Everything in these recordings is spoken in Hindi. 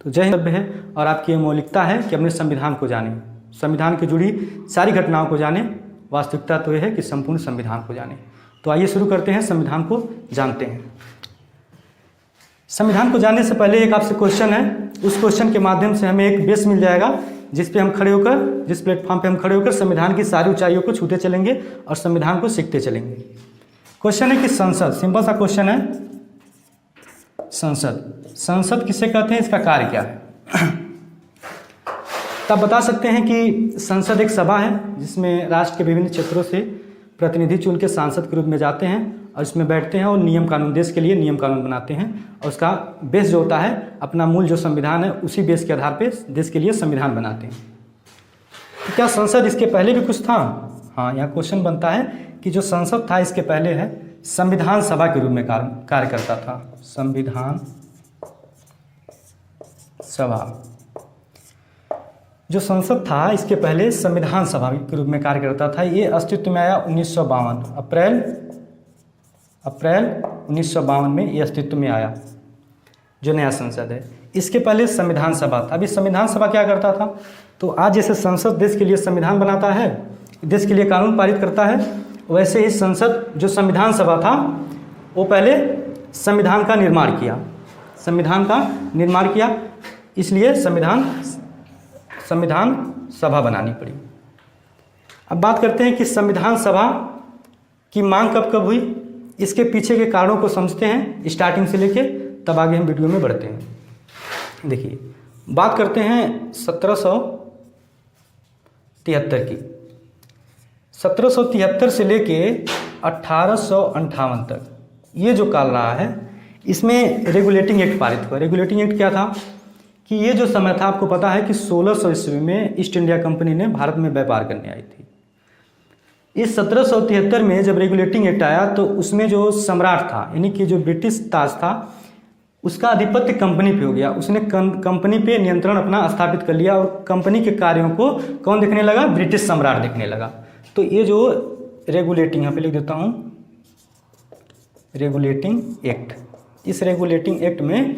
तो जय हिंद है और आपकी ये मौलिकता है कि अपने संविधान को जानें, संविधान से जुड़ी सारी घटनाओं को जानें। वास्तविकता तो यह है कि संपूर्ण संविधान को जानें। तो आइए शुरू करते हैं, संविधान को जानते हैं। संविधान को जानने से पहले एक आपसे क्वेश्चन है, उस क्वेश्चन के माध्यम से हमें एक बेस मिल जाएगा जिस प्लेटफॉर्म पे हम खड़े होकर संविधान की सारी ऊंचाइयों को छूते चलेंगे और संविधान को सीखते चलेंगे। क्वेश्चन है कि संसद, सिंपल सा क्वेश्चन है, संसद किसे कहते हैं, इसका कार्य क्या है। तब बता सकते हैं कि संसद एक सभा है जिसमें राष्ट्र के विभिन्न क्षेत्रों से प्रतिनिधि चुन के सांसद के रूप में जाते हैं और इसमें बैठते हैं और नियम कानून, देश के लिए नियम कानून बनाते हैं। और उसका बेस जो होता है, अपना मूल जो संविधान है, उसी बेस के आधार पर देश के लिए संविधान बनाते हैं। तो क्या संसद इसके पहले भी कुछ था? हाँ, यहाँ क्वेश्चन बनता है कि जो संसद था इसके पहले है संविधान सभा के रूप में कार्य करता था। संविधान सभा, जो संसद था इसके पहले संविधान सभा के रूप में कार्य करता था। ये अस्तित्व में आया 1952, अप्रैल 1952 में ये अस्तित्व में आया, जो नया संसद है। इसके पहले संविधान सभा था। अभी संविधान सभा क्या करता था? तो आज जैसे संसद देश के लिए संविधान बनाता है, देश के लिए कानून पारित करता है, वैसे ही संसद जो संविधान सभा था वो पहले संविधान का निर्माण किया, इसलिए संविधान सभा बनानी पड़ी। अब बात करते हैं कि संविधान सभा की मांग कब हुई, इसके पीछे के कारणों को समझते हैं स्टार्टिंग से लेके, तब आगे हम वीडियो में बढ़ते हैं। देखिए, बात करते हैं 1773 की। 1773 से लेके 1858 तक ये जो काल रहा है, इसमें रेगुलेटिंग एक्ट पारित हुआ। रेगुलेटिंग एक्ट क्या था कि ये जो समय था, आपको पता है कि 1600 ईस्वी में ईस्ट इंडिया कंपनी ने भारत में व्यापार करने आई थी। इस 1773 में जब रेगुलेटिंग एक्ट आया तो उसमें जो सम्राट था, यानी कि जो ब्रिटिश ताज था, उसका आधिपत्य कंपनी पे हो गया। उसने कंपनी पे नियंत्रण अपना स्थापित कर लिया और कंपनी के कार्यों को कौन देखने लगा? ब्रिटिश सम्राट देखने लगा। तो ये जो रेगुलेटिंग, यहाँ पे लिख देता हूँ, रेगुलेटिंग एक्ट, इस रेगुलेटिंग एक्ट में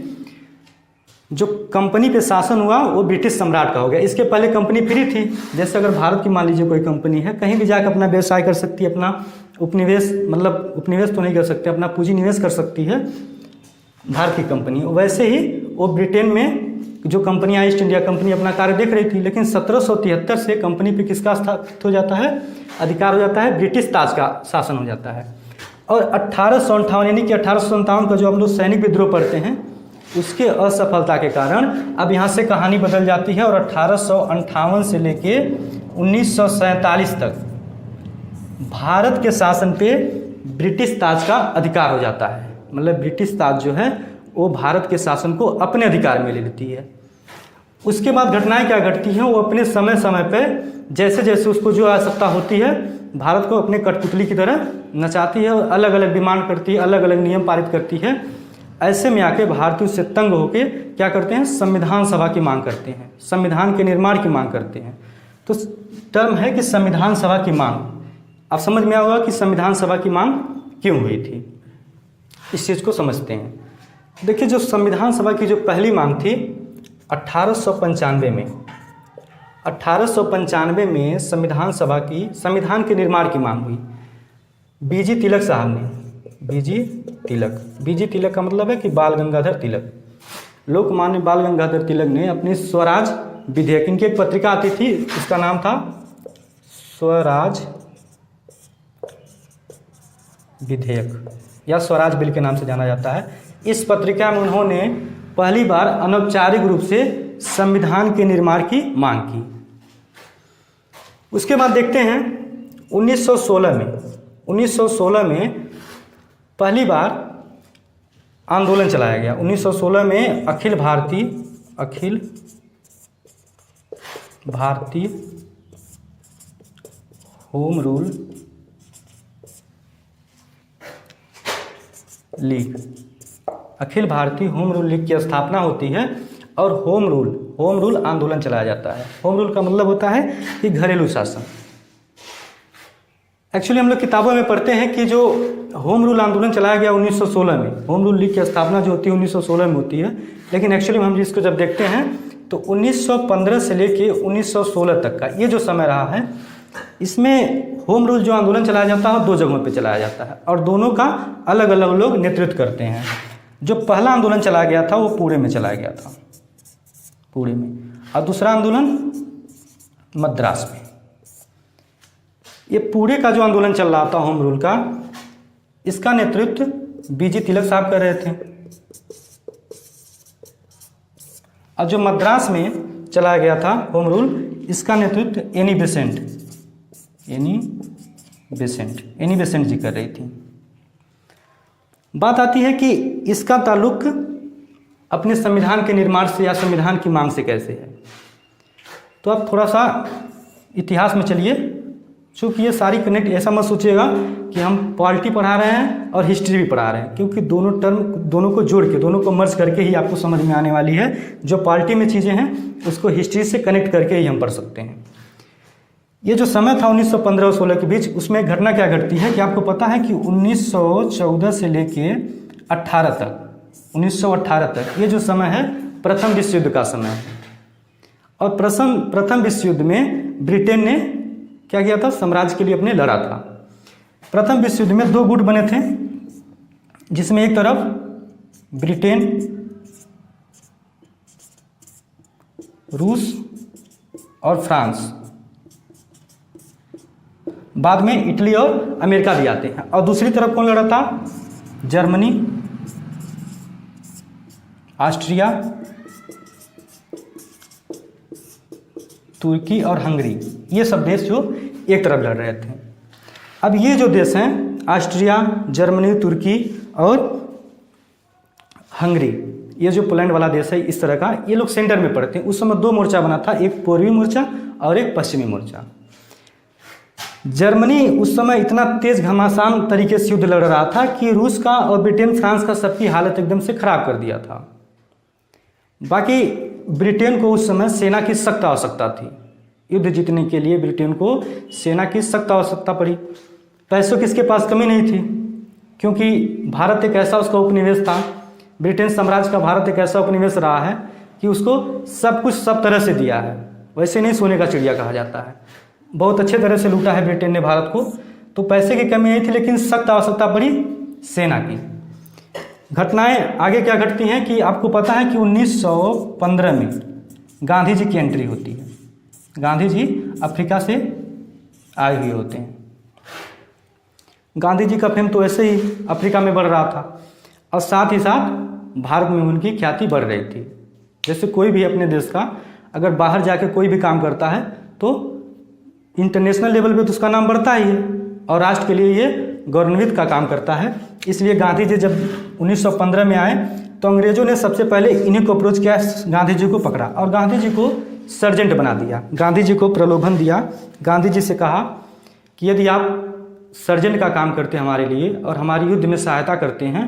जो कंपनी पे शासन हुआ वो ब्रिटिश सम्राट का हो गया। इसके पहले कंपनी फ्री थी। जैसे अगर भारत की मान लीजिए कोई कंपनी है, कहीं भी जाकर अपना व्यवसाय कर सकती है, अपना उपनिवेश तो नहीं कर सकते, अपना पूंजी निवेश कर सकती है भारत की कंपनी। वैसे ही वो ब्रिटेन में जो कंपनियां, ईस्ट इंडिया कंपनी अपना कार्य देख रही थी। लेकिन 1773 से कंपनी पे किसका स्थापित हो जाता है? अधिकार हो जाता है, ब्रिटिश ताज का शासन हो जाता है। और 1858 यानी कि 1857 का जो हम लोग सैनिक विद्रोह पढ़ते हैं, उसके असफलता के कारण अब यहाँ से कहानी बदल जाती है और 1858 से लेके 1947 तक भारत के शासन पे ब्रिटिश ताज का अधिकार हो जाता है। मतलब ब्रिटिश ताज जो है वो भारत के शासन को अपने अधिकार में ले लेती है। उसके बाद घटनाएं क्या घटती हैं? वो अपने समय समय पे जैसे जैसे उसको जो आवश्यकता होती है, भारत को अपने कठपुतली की तरह नचाती है और अलग अलग डिमांड करती है, अलग अलग नियम पारित करती है। ऐसे में आके भारतीय उससे तंग होकर क्या करते हैं? संविधान सभा की मांग करते हैं, संविधान के निर्माण की मांग करते हैं। तो टर्म है कि संविधान सभा की मांग। अब समझ में आएगा कि संविधान सभा की मांग क्यों हुई थी, इस चीज़ को समझते हैं। देखिए, जो संविधान सभा की जो पहली मांग थी 1895 में, 1895 में संविधान सभा की संविधान के निर्माण की मांग हुई। बीजी तिलक साहब ने, बीजी तिलक का मतलब है कि बाल गंगाधर तिलक, लोकमान्य बाल गंगाधर तिलक ने अपनी स्वराज विधेयक, इनकी एक पत्रिका आती थी, उसका नाम था स्वराज विधेयक या स्वराज बिल के नाम से जाना जाता है। इस पत्रिका में उन्होंने पहली बार अनौपचारिक रूप से संविधान के निर्माण की मांग की। उसके बाद देखते हैं 1916 में पहली बार आंदोलन चलाया गया। 1916 में Akhil Bharatiya home rule league, Akhil Bharatiya home rule league की स्थापना होती है और होम रूल आंदोलन चलाया जाता है। होम रूल का मतलब होता है कि घरेलू शासन। एक्चुअली हम लोग किताबों में पढ़ते हैं कि जो होम रूल आंदोलन चलाया गया 1916 में, होम रूल लीग की स्थापना जो होती है 1916 में होती है, लेकिन एक्चुअली हम जिसको जब देखते हैं तो 1915 से लेके 1916 तक का ये जो समय रहा है, इसमें होम रूल जो आंदोलन चलाया जाता है 2 जगहों पे चलाया जाता है और दोनों का अलग अलग लोग नेतृत्व करते हैं। जो पहला आंदोलन चलाया गया था वो पुणे में चलाया गया था, पुणे में, और दूसरा आंदोलन मद्रास में। ये पुणे का जो आंदोलन चल रहा था होम रूल का, इसका नेतृत्व बीजी तिलक साहब कर रहे थे, और जो मद्रास में चलाया गया था होम रूल, इसका नेतृत्व एनी बेसेंट जी कर रही थी। बात आती है कि इसका ताल्लुक अपने संविधान के निर्माण से या संविधान की मांग से कैसे है। तो आप थोड़ा सा इतिहास में चलिए, चूँकि ये सारी कनेक्ट, ऐसा मत सोचिएगा कि हम पॉलिटी पढ़ा रहे हैं और हिस्ट्री भी पढ़ा रहे हैं, क्योंकि दोनों टर्म, दोनों को जोड़ के, दोनों को मर्ज करके ही आपको समझ में आने वाली है। जो पॉलिटी में चीज़ें हैं उसको हिस्ट्री से कनेक्ट करके ही हम पढ़ सकते हैं। ये जो समय था 1915 और 16 के बीच, उसमें घटना क्या घटती है कि आपको पता है कि 1914 से लेके 18 तक, 1918 तक ये जो समय है प्रथम विश्व युद्ध का समय है। और प्रथम विश्व युद्ध में ब्रिटेन ने क्या किया था, साम्राज्य के लिए अपने लड़ा था। प्रथम विश्व युद्ध में 2 गुट बने थे, जिसमें एक तरफ ब्रिटेन, रूस और फ्रांस, बाद में इटली और अमेरिका भी आते हैं, और दूसरी तरफ कौन लड़ा था, जर्मनी, ऑस्ट्रिया, तुर्की और हंगरी, ये सब देश जो एक तरफ लड़ रहे थे। अब ये जो देश हैं, ऑस्ट्रिया, जर्मनी, तुर्की और हंगरी, ये जो पोलैंड वाला देश है इस तरह का, ये लोग सेंटर में पड़ते हैं। उस समय 2 मोर्चा बना था, एक पूर्वी मोर्चा और एक पश्चिमी मोर्चा। जर्मनी उस समय इतना तेज घमासान तरीके से युद्ध लड़ रहा था कि रूस का और ब्रिटेन, फ्रांस का सबकी हालत एकदम से खराब कर दिया था। बाकी ब्रिटेन को उस समय सेना की सख्त आवश्यकता थी, युद्ध जीतने के लिए ब्रिटेन को सेना की सख्त आवश्यकता पड़ी। पैसों की इसके पास कमी नहीं थी, क्योंकि भारत एक ऐसा उसका उपनिवेश था, ब्रिटेन साम्राज्य का भारत एक ऐसा उपनिवेश रहा है कि उसको सब कुछ सब तरह से दिया है। वैसे नहीं सोने का चिड़िया कहा जाता है, बहुत अच्छे तरह से लूटा है ब्रिटेन ने भारत को। तो पैसे की कमी नहीं थी, लेकिन सख्त आवश्यकता पड़ी सेना की। घटनाएं आगे क्या घटती हैं कि आपको पता है कि 1915 में गांधी जी की एंट्री होती है। गांधी जी अफ्रीका से आए हुए होते हैं। गांधी जी का फेम तो ऐसे ही अफ्रीका में बढ़ रहा था, और साथ ही साथ भारत में उनकी ख्याति बढ़ रही थी। जैसे कोई भी अपने देश का अगर बाहर जाके कोई भी काम करता है तो इंटरनेशनल लेवल पे तो उसका नाम बढ़ता ही है, और राष्ट्र के लिए ये गौरवान्वित का काम करता है। इसलिए गांधी जी जब 1915 में आए तो अंग्रेजों ने सबसे पहले इन्हीं को अप्रोच किया, गांधी जी को पकड़ा और गांधी जी को सर्जेंट बना दिया। गांधी जी को प्रलोभन दिया, गांधी जी से कहा कि यदि आप सर्जेंट का काम करते हैं हमारे लिए और हमारी युद्ध में सहायता करते हैं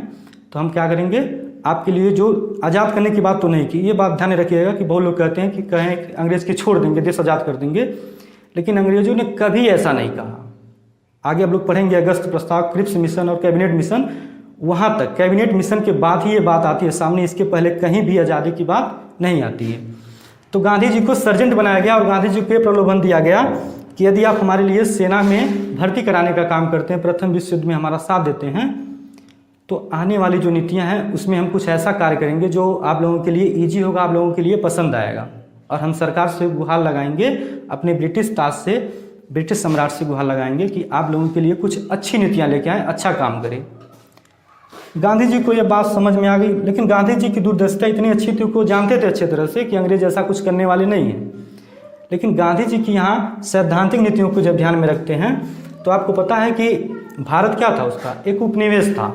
तो हम क्या करेंगे, आपके लिए जो आज़ाद करने की बात तो नहीं की। ये बात ध्यान रखिएगा कि बहुत लोग कहते हैं कि कहें अंग्रेज़ की छोड़ देंगे, देश आज़ाद कर देंगे, लेकिन अंग्रेजों ने कभी ऐसा नहीं कहा। आगे आप लोग पढ़ेंगे अगस्त प्रस्ताव, क्रिप्स मिशन और कैबिनेट मिशन, वहाँ तक कैबिनेट मिशन के बाद ही ये बात आती है सामने, इसके पहले कहीं भी आज़ादी की बात नहीं आती है। तो गांधी जी को सर्जेंट बनाया गया और गांधी जी को प्रलोभन दिया गया कि यदि आप हमारे लिए सेना में भर्ती कराने का काम करते हैं, प्रथम विश्व युद्ध में हमारा साथ देते हैं, तो आने वाली जो नीतियाँ हैं उसमें हम कुछ ऐसा कार्य करेंगे जो आप लोगों के लिए ईजी होगा, आप लोगों के लिए पसंद आएगा। और हम सरकार से गुहार लगाएंगे, अपने ब्रिटिश ताज से, ब्रिटिश सम्राट से गुहार लगाएंगे कि आप लोगों के लिए कुछ अच्छी नीतियाँ लेके आएँ, अच्छा काम करें। गांधी जी को यह बात समझ में आ गई, लेकिन गांधी जी की दूरदर्शिता इतनी अच्छी थी, वो जानते थे अच्छे तरह से कि अंग्रेज ऐसा कुछ करने वाले नहीं हैं। लेकिन गांधी जी की यहाँ सैद्धांतिक नीतियों को जब ध्यान में रखते हैं तो आपको पता है कि भारत क्या था, उसका एक उपनिवेश था।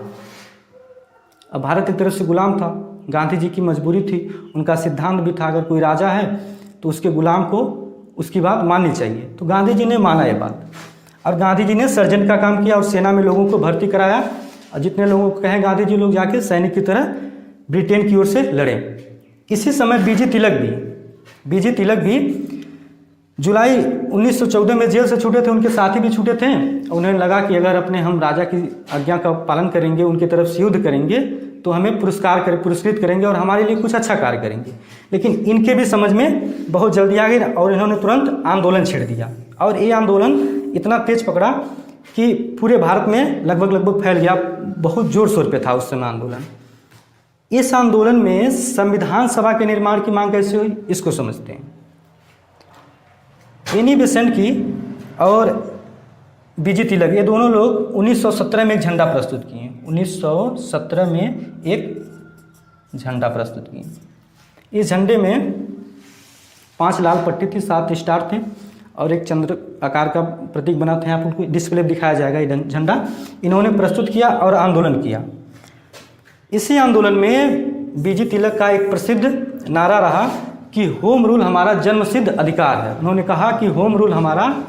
अब भारत एक तरह से गुलाम था, गांधी जी की मजबूरी थी, उनका सिद्धांत भी था अगर कोई राजा है तो उसके गुलाम को उसकी बात माननी चाहिए। तो गांधी जी ने माना ये बात और गांधी जी ने सर्जन का काम किया और सेना में लोगों को भर्ती कराया, और जितने लोगों को कहें गांधी जी लोग जाके सैनिक की तरह ब्रिटेन की ओर से लड़े। इसी समय बीजी तिलक भी जुलाई 1914 में जेल से छूटे थे, उनके साथी भी छूटे थे। उन्हें लगा कि अगर अपने हम राजा की आज्ञा का पालन करेंगे, उनकी तरफ से युद्ध करेंगे तो हमें पुरस्कृत करेंगे और हमारे लिए कुछ अच्छा कार्य करेंगे। लेकिन इनके भी समझ में बहुत जल्दी आ गई और इन्होंने तुरंत आंदोलन छेड़ दिया। और ये आंदोलन इतना तेज पकड़ा कि पूरे भारत में लगभग फैल गया। बहुत जोर शोर पे था उस समय आंदोलन। इस आंदोलन में संविधान सभा के निर्माण की मांग कैसे हुई, इसको समझते हैं। एनी बेसेंट की और बीजी तिलक, ये दोनों लोग 1917 में एक झंडा प्रस्तुत किए। 1917 में एक झंडा प्रस्तुत किए। इस झंडे में 5 लाल पट्टी थी, 7 स्टार थे और एक चंद्र आकार का प्रतीक बना था। यहाँ पर डिस्प्ले दिखाया जाएगा ये झंडा। इन्होंने प्रस्तुत किया और आंदोलन किया। इसी आंदोलन में बीजी तिलक का एक प्रसिद्ध नारा रहा कि होम रूल हमारा जन्मसिद्ध अधिकार है। उन्होंने कहा कि होम रूल हमारा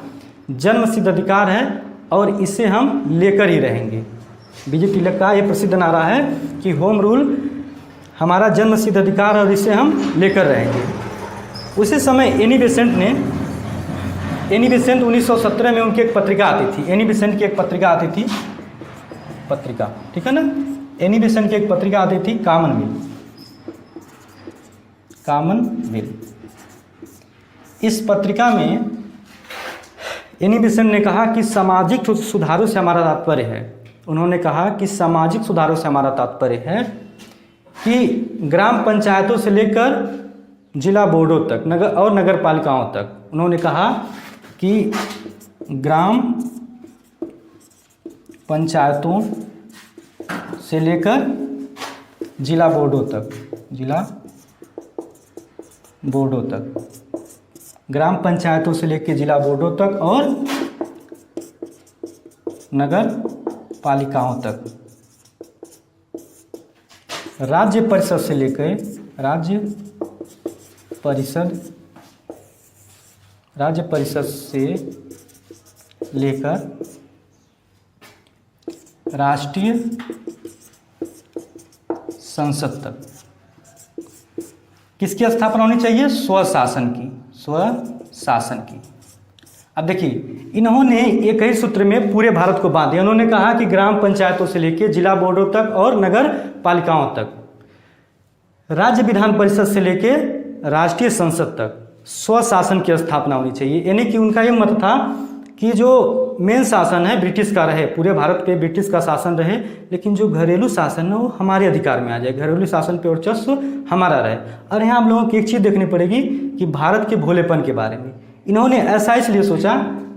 जन्मसिद्ध अधिकार है और इसे हम लेकर ही रहेंगे। बीजी तिलक का ये प्रसिद्ध नारा है कि होम रूल हमारा जन्मसिद्ध अधिकार है और इसे हम लेकर रहेंगे। उसी समय एनी बेसेंट 1917 में उनकी एक पत्रिका आती थी। एनी बेसेंट की एक पत्रिका आती थी, पत्रिका, ठीक है ना। एनी बेसेंट की एक पत्रिका आती थी कॉमनवेल्थ। इस पत्रिका में एनी बेसेंट ने कहा कि सामाजिक सुधारों से हमारा तात्पर्य है। उन्होंने कहा कि सामाजिक सुधारों से हमारा तात्पर्य है कि ग्राम पंचायतों से लेकर जिला बोर्डों तक, नगर पालिकाओं तक। उन्होंने कहा कि ग्राम पंचायतों से लेकर जिला बोर्डों तक, ग्राम पंचायतों से लेकर जिला बोर्डों तक और नगर पालिकाओं तक, राज्य परिषद से लेकर राष्ट्रीय संसद तक। किसकी स्थापना होनी चाहिए? स्वशासन की। अब देखिए, इन्होंने एक ही सूत्र में पूरे भारत को बांध दिया। उन्होंने कहा कि ग्राम पंचायतों से लेकर जिला बोर्डों तक और नगर पालिकाओं तक, राज्य विधान परिषद से लेकर राष्ट्रीय संसद तक स्वशासन की स्थापना होनी चाहिए। यानी कि उनका ये मत था कि जो मेन शासन है ब्रिटिश का रहे, पूरे भारत पे ब्रिटिश का शासन रहे, लेकिन जो घरेलू शासन है वो हमारे अधिकार में आ जाए, घरेलू शासन पे वर्चस्व हमारा रहे। और यहाँ हम लोगों को एक चीज़ देखनी पड़ेगी कि भारत के भोलेपन के बारे में। इन्होंने ऐसा इसलिए सोचा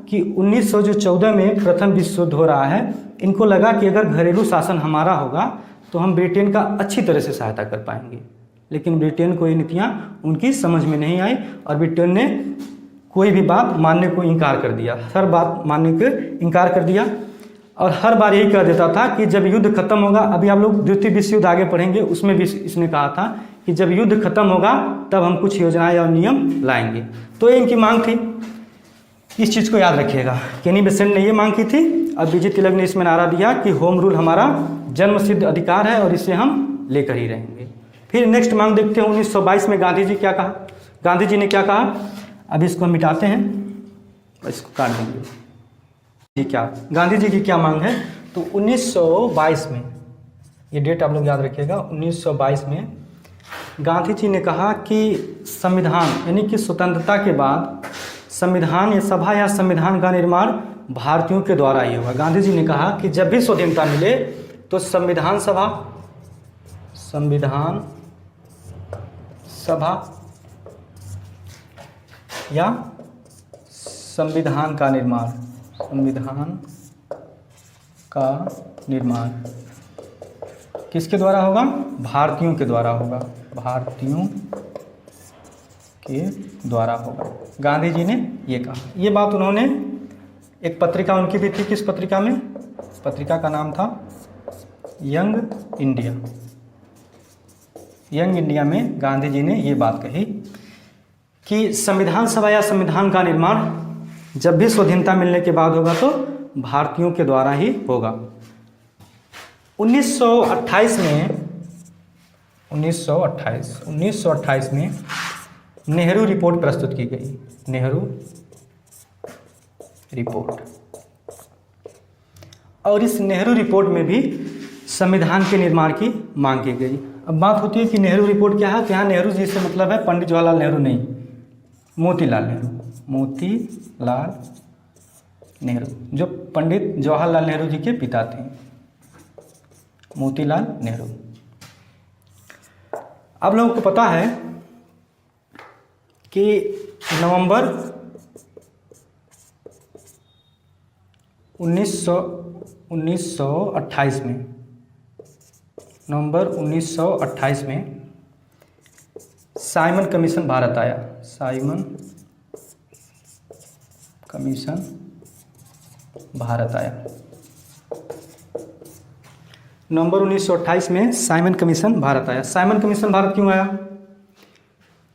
कि 1914 में प्रथम विश्व युद्ध हो रहा है, इनको लगा कि अगर घरेलू शासन हमारा होगा तो हम ब्रिटेन का अच्छी तरह से सहायता कर पाएंगे। लेकिन ब्रिटेन को ये नीतियाँ उनकी समझ में नहीं आई और ब्रिटेन ने कोई भी बात मानने को इनकार कर दिया, हर बात मानने को इनकार कर दिया। और हर बार यही कह देता था कि जब युद्ध खत्म होगा, अभी आप लोग द्वितीय विश्व युद्ध आगे पढ़ेंगे, उसमें भी इसने कहा था कि जब युद्ध खत्म होगा तब हम कुछ योजनाएं और नियम लाएंगे। तो ये इनकी मांग थी। इस चीज़ को याद रखिएगा। एनी बेसेंट ने ये मांग की थी और बीजी तिलक ने इसमें नारा दिया कि होम रूल हमारा जन्मसिद्ध अधिकार है और इसे हम लेकर ही रहेंगे। फिर नेक्स्ट मांग देखते हैं 1922 में गांधी जी क्या कहा। गांधी जी ने क्या कहा, अभी इसको हम मिटाते हैं, इसको काट देंगे। गांधी जी की क्या मांग है, तो 1922 में, ये डेट आप लोग याद रखिएगा, 1922 में गांधी जी ने कहा कि संविधान यानी कि स्वतंत्रता के बाद संविधान या सभा या संविधान का निर्माण भारतीयों के द्वारा ही होगा। गांधी जी ने कहा कि जब भी स्वाधीनता मिले तो संविधान सभा या संविधान का निर्माण किसके द्वारा होगा? भारतीयों के द्वारा होगा, भारतीयों के द्वारा होगा। गांधी जी ने ये कहा। ये बात उन्होंने, एक पत्रिका उनकी भी थी, किस पत्रिका में? पत्रिका का नाम था यंग इंडिया में गांधी जी ने ये बात कही कि संविधान सभा या संविधान का निर्माण जब भी स्वाधीनता मिलने के बाद होगा तो भारतीयों के द्वारा ही होगा। 1928 में नेहरू रिपोर्ट प्रस्तुत की गई। नेहरू रिपोर्ट। और इस नेहरू रिपोर्ट में भी संविधान के निर्माण की मांग की गई। अब बात होती है कि नेहरू रिपोर्ट क्या है, तो यहाँ नेहरू जी से मतलब है पंडित जवाहरलाल नेहरू नहीं, मोतीलाल नेहरू, मोतीलाल नेहरू, जो पंडित जवाहरलाल नेहरू जी के पिता थे, मोतीलाल नेहरू। आप लोगों को पता है कि नवंबर 1928 में, नवंबर 1928 में साइमन कमीशन भारत आया। साइमन कमीशन भारत आया। नवंबर 1928 में साइमन कमीशन भारत आया। साइमन कमीशन भारत क्यों आया?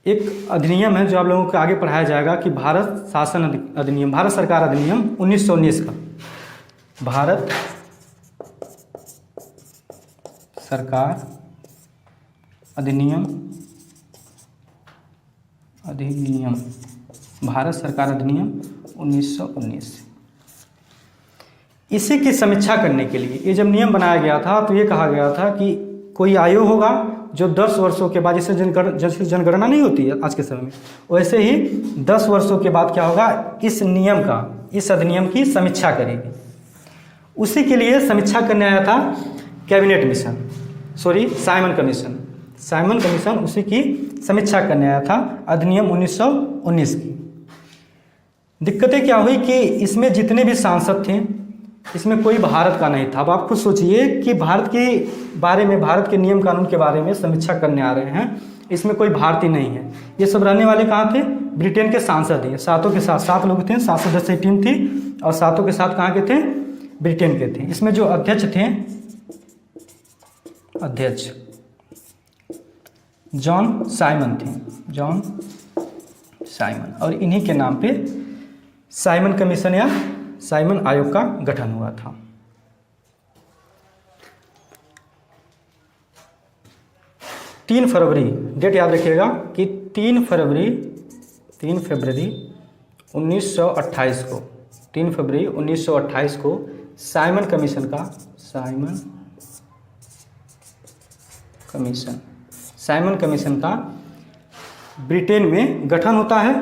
एक अधिनियम है जो आप लोगों को आगे पढ़ाया जाएगा कि भारत शासन अधिनियम, भारत सरकार अधिनियम 1919 का, भारत सरकार अधिनियम, भारत सरकार अधिनियम 1919। इसी की समीक्षा करने के लिए ये जब नियम बनाया गया था तो ये कहा गया था कि कोई आयोग होगा जो 10 वर्षों के बाद, जैसे जनगणना नहीं होती है आज के समय में, वैसे ही 10 वर्षों के बाद क्या होगा, इस नियम का, इस अधिनियम की समीक्षा करेगी। उसी के लिए समीक्षा करने आया था cabinet mission, Simon commission. Simon commission उसी की समीक्षा करने आया था अधिनियम 1919 की। दिक्कतें क्या हुई कि इसमें जितने भी सांसद थे इसमें कोई भारत का नहीं था। अब आप खुद सोचिए कि भारत के बारे में, भारत के नियम कानून के बारे में समीक्षा करने आ रहे हैं, इसमें कोई भारतीय नहीं है। ये सब रहने वाले कहाँ थे? ब्रिटेन के सांसद हैं। सातों के साथ 7 लोग थे, 7 सदस्य टीम थी और सातों के साथ कहाँ के थे? ब्रिटेन के थे। इसमें जो अध्यक्ष थे, अध्यक्ष जॉन साइमन थे, जॉन साइमन, और इन्हीं के नाम पे साइमन कमीशन या साइमन आयोग का गठन हुआ था। तीन फरवरी, डेट याद रखिएगा कि 3 फरवरी 1928 को, 3 फरवरी 1928 को साइमन कमीशन का, साइमन कमीशन का ब्रिटेन में गठन होता है।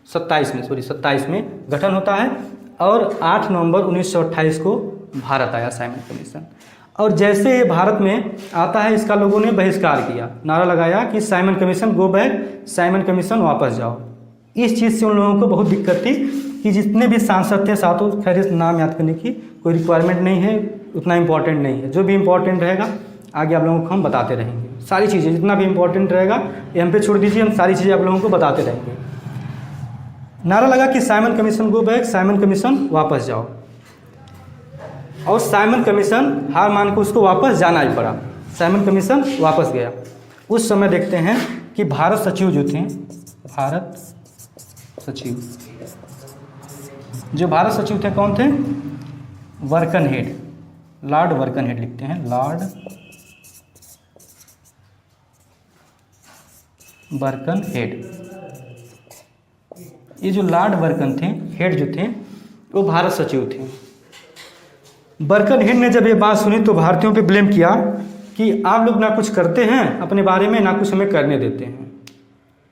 27 में गठन होता है और 8 नवंबर 1928 को भारत आया साइमन कमीशन। और जैसे ये भारत में आता है, इसका लोगों ने बहिष्कार किया, नारा लगाया कि Simon commission go back, Simon commission वापस जाओ। इस चीज़ से उन लोगों को बहुत दिक्कत थी कि जितने भी सांसद थे सातों, खैर नाम याद करने की कोई रिक्वायरमेंट नहीं है, उतना इम्पोर्टेंट नहीं है। जो भी इम्पोर्टेंट रहेगा आगे आप लोगों को हम बताते रहेंगे। सारी चीज़ें जितना भी इम्पोर्टेंट रहेगा ये हम पे छोड़ दीजिए, हम सारी चीज़ें आप लोगों को बताते रहेंगे। नारा लगा कि Simon commission go back, Simon commission वापस जाओ। और साइमन कमीशन हार मान के उसको वापस जाना ही पड़ा। साइमन कमीशन वापस गया। उस समय देखते हैं कि भारत सचिव जो थे, भारत सचिव, जो भारत सचिव थे कौन थे? वर्कन हेड, लॉर्ड वर्कन हेड लिखते हैं, लॉर्ड वर्कन हेड। ये जो लॉर्ड वर्कन थे, हेड जो थे, वो भारत सचिव थे। वर्कन हेड ने जब ये बात सुनी तो भारतीयों पे ब्लेम किया कि आप लोग ना कुछ करते हैं अपने बारे में, ना कुछ हमें करने देते हैं।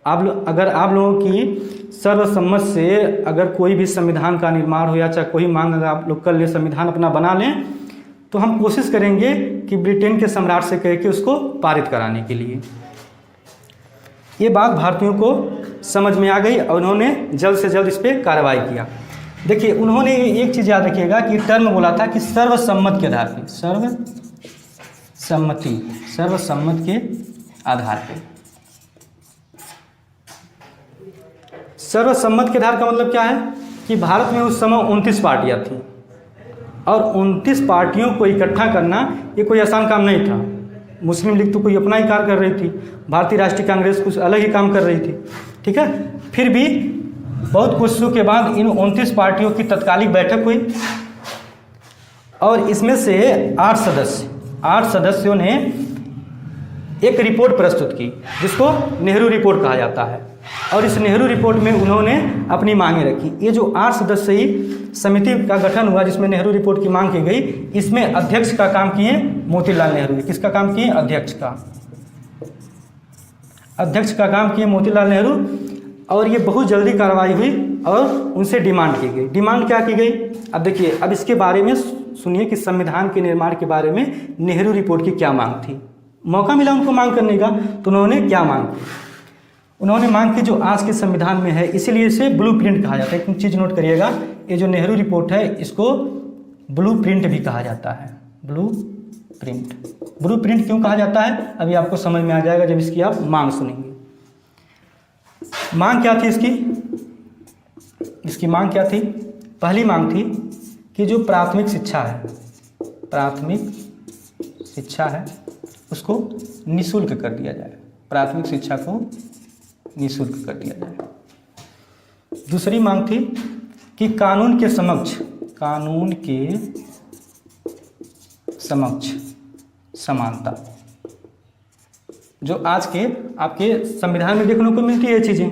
अगर आप लोगों की सर्वसम्मत से अगर कोई भी संविधान का निर्माण हो या चाहे कोई मांग अगर आप लोग कर ले, संविधान अपना बना लें, तो हम कोशिश करेंगे कि ब्रिटेन के सम्राट से कह के उसको पारित कराने के लिए। ये बात भारतीयों को समझ में आ गई और उन्होंने जल्द से जल्द इस पर कार्रवाई किया। देखिए, उन्होंने एक चीज़ याद रखिएगा कि टर्म बोला था कि सर्वसम्मत के आधार पर, सर्वसम्मत के आधार पर। सर्वसम्मत के आधार का मतलब क्या है कि भारत में उस समय 29 पार्टियां थीं और 29 पार्टियों को इकट्ठा करना ये कोई आसान काम नहीं था। मुस्लिम लीग तो कोई अपना ही कार्य कर रही थी, भारतीय राष्ट्रीय कांग्रेस कुछ अलग ही काम कर रही थी, ठीक है। फिर भी बहुत कोशिशों के बाद इन 29 पार्टियों की तत्कालिक बैठक हुई और इसमें से 8 सदस्यों ने एक रिपोर्ट प्रस्तुत की जिसको नेहरू रिपोर्ट कहा जाता है। और इस नेहरू रिपोर्ट में उन्होंने अपनी मांगें रखी। ये जो 8 सदस्यीय समिति का गठन हुआ जिसमें नेहरू रिपोर्ट की मांग की गई, इसमें अध्यक्ष का काम किए मोतीलाल नेहरू। किसका काम किए? अध्यक्ष का काम किए मोतीलाल नेहरू। और ये बहुत जल्दी कार्रवाई हुई और उनसे डिमांड की गई। डिमांड क्या की गई? अब देखिए, अब इसके बारे में सुनिए कि संविधान के निर्माण के बारे में नेहरू रिपोर्ट की क्या मांग थी। मौका मिला उनको मांग करने का, तो उन्होंने क्या मांग की? उन्होंने मांग की जो आज के संविधान में है, इसीलिए इसे ब्लूप्रिंट कहा जाता है। एक चीज़ नोट करिएगा, ये जो नेहरू रिपोर्ट है इसको ब्लूप्रिंट भी कहा जाता है। ब्लूप्रिंट क्यों कहा जाता है अभी आपको समझ में आ जाएगा जब इसकी आप मांग सुनेंगे। मांग क्या थी इसकी मांग क्या थी? पहली मांग थी कि जो प्राथमिक शिक्षा है उसको निःशुल्क कर दिया जाए। प्राथमिक शिक्षा को निःशुल्क कर दिया जाए। दूसरी मांग थी कि कानून के समक्ष समानता, जो आज के आपके संविधान में देखने को मिलती है चीज़ें।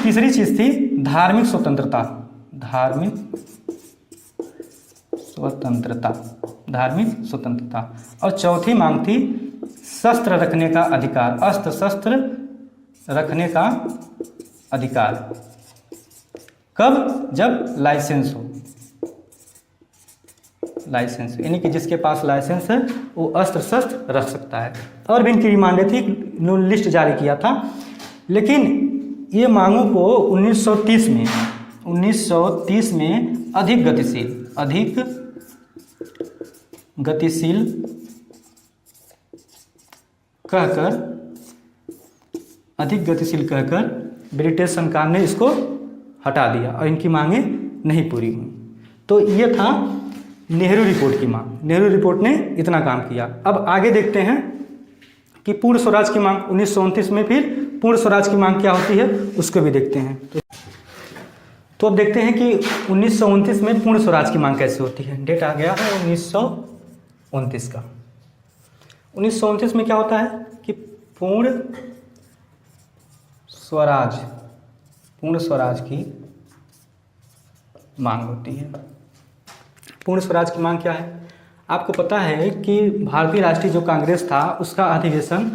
तीसरी चीज़ थी धार्मिक स्वतंत्रता। और चौथी मांग थी शस्त्र रखने का अधिकार, अस्त्र शस्त्र रखने का अधिकार। कब? जब लाइसेंस हो, यानी कि जिसके पास लाइसेंस है वो अस्त्र शस्त्र रख सकता है। और भी इनकी डिमांडें थी, इन्होंने लिस्ट जारी किया था। लेकिन ये मांगों को 1930 में अधिक गतिशील कहकर ब्रिटिश सरकार ने इसको हटा दिया और इनकी मांगें नहीं पूरी हुई। तो ये था नेहरू रिपोर्ट की मांग। नेहरू रिपोर्ट ने इतना काम किया। अब आगे देखते हैं कि पूर्ण स्वराज की मांग 1929 में, फिर पूर्ण स्वराज की मांग क्या होती है उसको भी देखते हैं। तो अब देखते हैं कि 1929 में पूर्ण स्वराज की मांग कैसे होती है। डेट आ गया है 1929 का। 1929 में क्या होता है कि पूर्ण स्वराज की मांग होती है। पूर्ण स्वराज की मांग क्या है? आपको पता है कि भारतीय राष्ट्रीय जो कांग्रेस था उसका अधिवेशन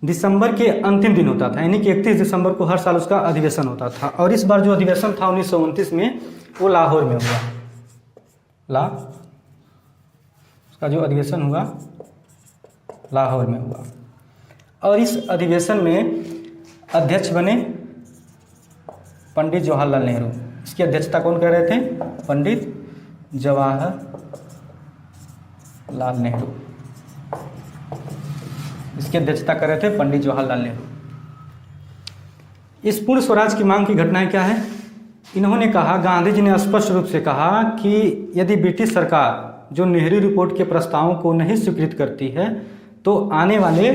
दिसंबर के अंतिम दिन होता था, यानी कि 31 दिसंबर को हर साल उसका अधिवेशन होता था। और इस बार जो अधिवेशन था 1929 में वो लाहौर में हुआ। उसका जो अधिवेशन हुआ लाहौर में हुआ। और इस अधिवेशन में अध्यक्ष बने पंडित जवाहरलाल नेहरू। इसकी अध्यक्षता कौन कर रहे थे? पंडित जवाहरलाल नेहरू। इसकी अध्यक्षता कर रहे थे पंडित जवाहरलाल नेहरू। इस पूर्ण स्वराज की मांग की घटनाएं क्या है? इन्होंने कहा, गांधी जी ने स्पष्ट रूप से कहा कि यदि ब्रिटिश सरकार जो नेहरू रिपोर्ट के प्रस्तावों को नहीं स्वीकृत करती है तो आने वाले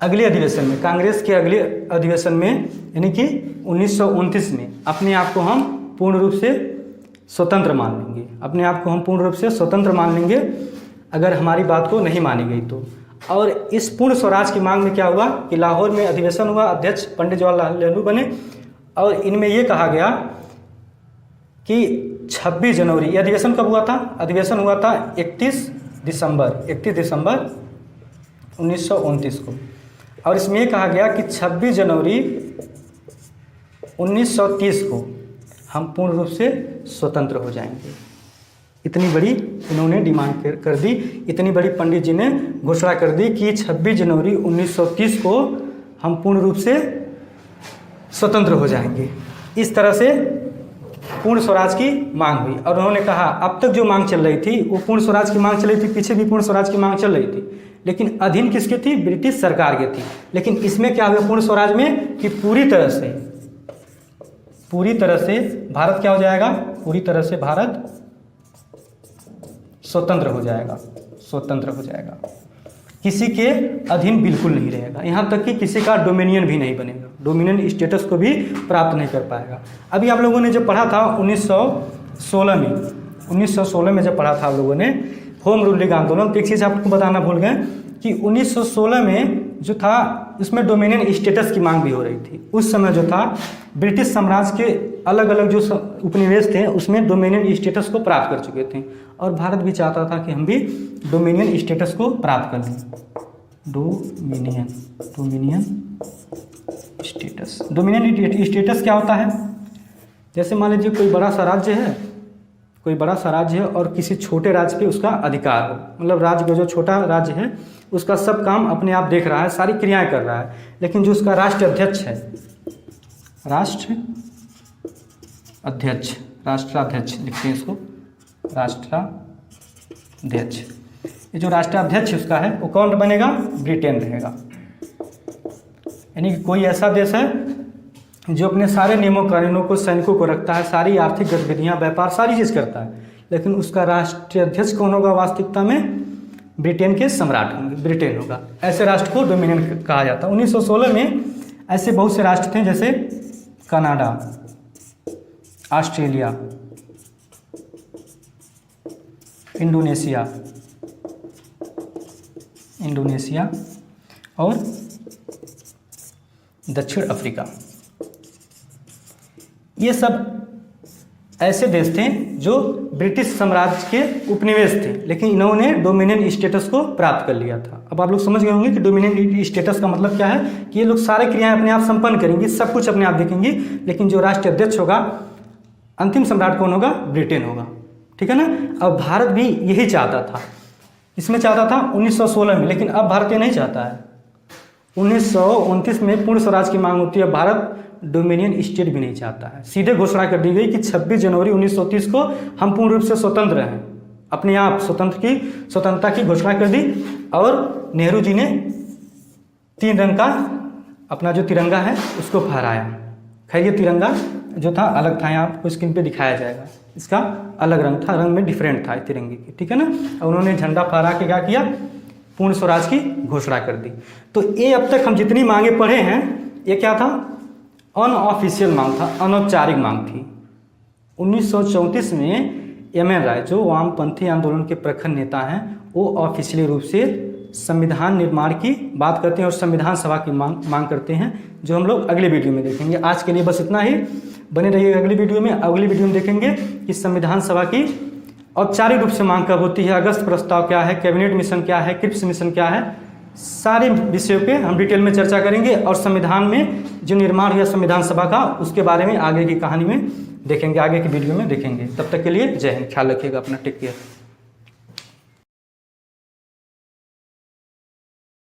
अगले अधिवेशन में, कांग्रेस के अगले अधिवेशन में, यानी कि 1929 में अपने आप को हम पूर्ण रूप से स्वतंत्र मान लेंगे अगर हमारी बात को नहीं मानी गई तो। और इस पूर्ण स्वराज की मांग में क्या हुआ कि लाहौर में अधिवेशन हुआ, अध्यक्ष पंडित जवाहरलाल नेहरू बने। और इनमें यह कहा गया कि 26 जनवरी, यह अधिवेशन कब हुआ था? अधिवेशन हुआ था 31 दिसंबर 1929 को। और इसमें यह कहा गया कि 26 जनवरी 1930 को हम पूर्ण रूप से स्वतंत्र हो जाएंगे। इतनी बड़ी इन्होंने डिमांड कर दी, इतनी बड़ी पंडित जी ने घोषणा कर दी कि 26 जनवरी 1930 को हम पूर्ण रूप से स्वतंत्र हो जाएंगे। इस तरह से पूर्ण स्वराज की मांग हुई। और उन्होंने कहा अब तक जो मांग चल रही थी वो पूर्ण स्वराज की मांग चल रही थी, पीछे भी पूर्ण स्वराज की मांग चल रही थी, लेकिन अधीन किसकी थी? ब्रिटिश सरकार की थी। लेकिन इसमें क्या हुआ पूर्ण स्वराज में कि पूरी तरह से भारत क्या हो जाएगा? पूरी तरह से भारत स्वतंत्र हो जाएगा। किसी के अधीन बिल्कुल नहीं रहेगा, यहाँ तक कि किसी का डोमिनियन भी नहीं बनेगा, डोमिनियन स्टेटस को भी प्राप्त नहीं कर पाएगा। अभी आप लोगों ने जब पढ़ा था 1916 में जब पढ़ा था आप लोगों ने होम रूलिंग आंदोलन, तो एक चीज़ आपको बताना भूल गए कि 1916 में जो था इसमें डोमिनियन स्टेटस की मांग भी हो रही थी। उस समय जो था ब्रिटिश साम्राज्य के अलग अलग जो उपनिवेश थे उसमें डोमिनियन स्टेटस को प्राप्त कर चुके थे और भारत भी चाहता था कि हम भी डोमिनियन स्टेटस को प्राप्त कर लें। डोमिनियन स्टेटस क्या होता है? जैसे मान लीजिए कोई बड़ा सा राज्य है और किसी छोटे राज्य पे उसका अधिकार हो, मतलब राज्य का जो छोटा राज्य है उसका सब काम अपने आप देख रहा है, सारी क्रियाएं कर रहा है, लेकिन जो उसका राष्ट्राध्यक्ष लिखते हैं इसको, राष्ट्राध्यक्ष। ये जो राष्ट्राध्यक्ष उसका है वो कौन बनेगा? ब्रिटेन रहेगा। यानी कि कोई ऐसा देश है जो अपने सारे नियमों कानूनों को, सैनिकों को रखता है, सारी आर्थिक गतिविधियां, व्यापार, सारी चीज़ करता है, लेकिन उसका राष्ट्राध्यक्ष कौन होगा? वास्तविकता में ब्रिटेन के सम्राट होंगे, ब्रिटेन होगा। ऐसे राष्ट्र को डोमिनियन कहा जाता है। 1916 में ऐसे बहुत से राष्ट्र थे जैसे कनाडा, ऑस्ट्रेलिया, इंडोनेशिया और दक्षिण अफ्रीका। ये सब ऐसे देश थे जो ब्रिटिश साम्राज्य के उपनिवेश थे, लेकिन इन्होंने डोमिनियन स्टेटस को प्राप्त कर लिया था। अब आप लोग समझ गए होंगे कि डोमिनियन स्टेटस का मतलब क्या है, कि ये लोग सारे क्रियाएं अपने आप संपन्न करेंगे, सब कुछ अपने आप देखेंगे, लेकिन जो राष्ट्राध्यक्ष होगा, अंतिम सम्राट कौन होगा? ब्रिटेन होगा। ठीक है ना। अब भारत भी यही चाहता था, इसमें चाहता था 1916 में, लेकिन अब भारत ये नहीं चाहता है। 1929 में पूर्ण स्वराज की मांग होती है, भारत डोमिनियन स्टेट भी नहीं चाहता है। सीधे घोषणा कर दी गई कि 26 जनवरी 1930 को हम पूर्ण रूप से स्वतंत्र हैं, अपने आप स्वतंत्रता की घोषणा कर दी। और नेहरू जी ने 3 रंग का अपना जो तिरंगा है उसको फहराया। खैर ये तिरंगा जो था अलग था, यहाँ आपको स्क्रीन पे दिखाया जाएगा, इसका अलग रंग था, रंग में डिफरेंट था तिरंगे की। ठीक है ना। और उन्होंने झंडा फहरा के क्या किया? पूर्ण स्वराज की घोषणा कर दी। तो ये अब तक हम जितनी मांगे पढ़े हैं, ये क्या था? अनऑफिशियल मांग था, अनौपचारिक मांग थी। 1934 में एम.एन. राय जो वामपंथी आंदोलन के प्रखर नेता हैं, वो ऑफिशियली रूप से संविधान निर्माण की बात करते हैं और संविधान सभा की मांग करते हैं, जो हम लोग अगले वीडियो में देखेंगे। आज के लिए बस इतना ही, बने रहिएगा अगली वीडियो में। अगली वीडियो में देखेंगे कि संविधान सभा की औपचारिक रूप से मांग कब होती है, अगस्त प्रस्ताव क्या है, कैबिनेट मिशन क्या है, क्रिप्स मिशन क्या है, सारे विषयों पे हम डिटेल में चर्चा करेंगे। और संविधान में जो निर्माण हुआ संविधान सभा का, उसके बारे में आगे की कहानी में देखेंगे, आगे की वीडियो में देखेंगे। तब तक के लिए जय हिंद, ख्याल रखिएगा अपना, टेक केयर।